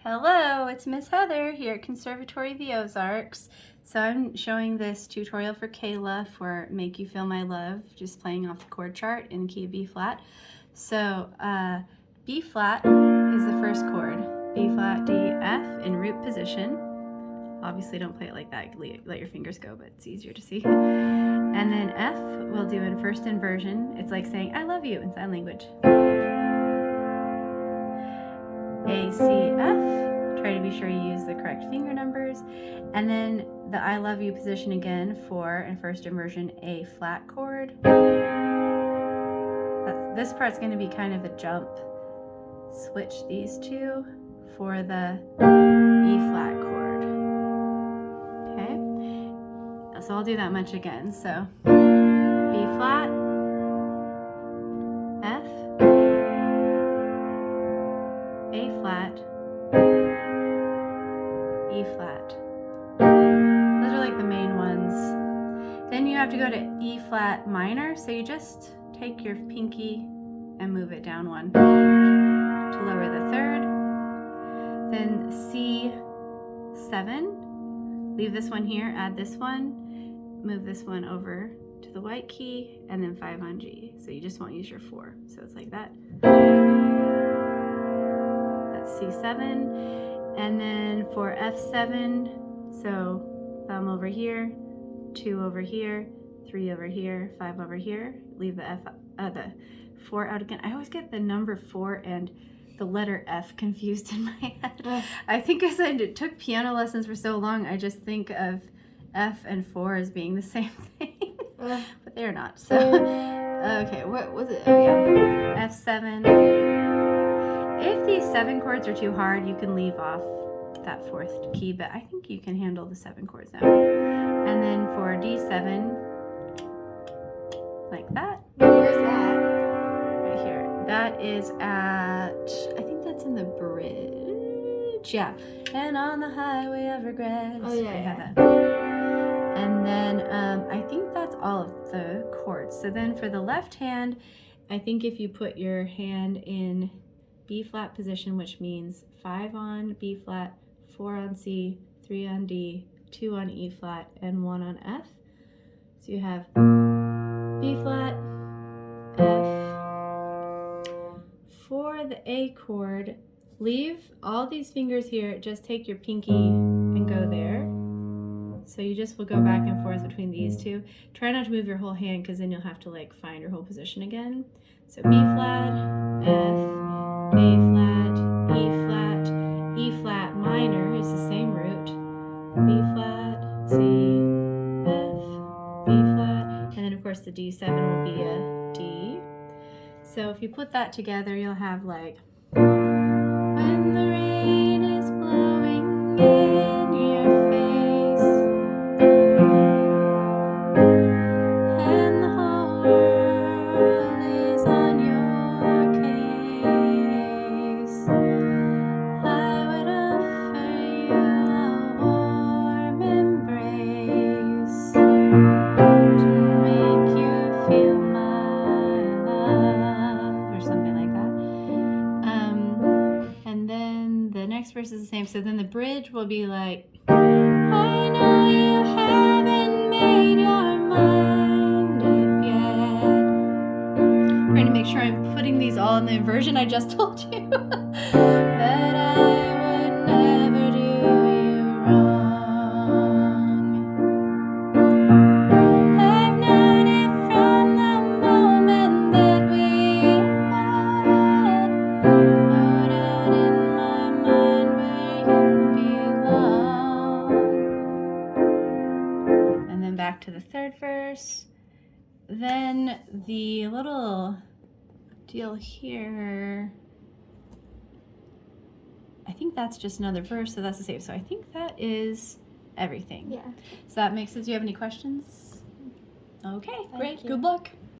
Hello, it's Miss Heather here at Conservatory of the Ozarks. So I'm showing this tutorial for Kayla for Make You Feel My Love, just playing off the chord chart in the key of B flat. So B flat is the first chord, B flat, D, F in root position. Obviously don't play it like that, let your fingers go, but it's easier to see. And then F we'll do in first inversion. It's like saying I love you in sign language. A, C, F, try to be sure you use the correct finger numbers, and then the I love you position again for, in first inversion, A flat chord. This part's going to be kind of a jump. Switch these two for the E flat chord. Okay, so I'll do that much again. So B flat, F, A flat, E flat. Those are like the main ones. Then you have to go to E flat minor, so you just take your pinky and move it down one to lower the third. Then C7, leave this one here, add this one, move this one over to the white key, and then 5 on G. So you just won't use your 4. So it's like that. C7, and then for F7, so thumb over here, 2 over here, 3 over here, 5 over here, leave the the 4 out again. I always get the number 4 and the letter F confused in my head. I think because I took piano lessons for so long, I just think of F and 4 as being the same thing, but they're not. So, okay, what was it? Oh yeah, F7. If these 7 chords are too hard, you can leave off that 4th key, but I think you can handle the 7 chords now. And then for D7, like that. Where's that? Right here. That is at, I think that's in the bridge. Yeah. And on the highway of regrets. Oh yeah. I have that. And then I think that's all of the chords. So then for the left hand, I think if you put your hand in B flat position, which means 5 on B flat, 4 on C, 3 on D, 2 on E flat, and 1 on F. So you have B flat, F. For the A chord, leave all these fingers here, just take your pinky and go there. So you just will go back and forth between these two. Try not to move your whole hand because then you'll have to like find your whole position again. So B flat, F, A flat, E flat minor is the same root, B flat, C, F, B flat, and then of course the D7 will be a D. So if you put that together, you'll have like, when the rain is blowing in your face, and the whole world is on your case, I would offer you a warm embrace to make you feel my love, or something like that. And then the next verse is the same. So then the bridge will be like, I know you haven't made your mind up yet. Trying to make sure I'm putting these all in the inversion I just told you. But I would never do you wrong. I've known it from the moment that we met. No doubt in my mind where you belong. And then back to the third verse. Then the little deal here, I think that's just another verse, so that's the same. So I think that is everything. Yeah. So that makes sense. Do you have any questions? Okay, great. you. Good luck.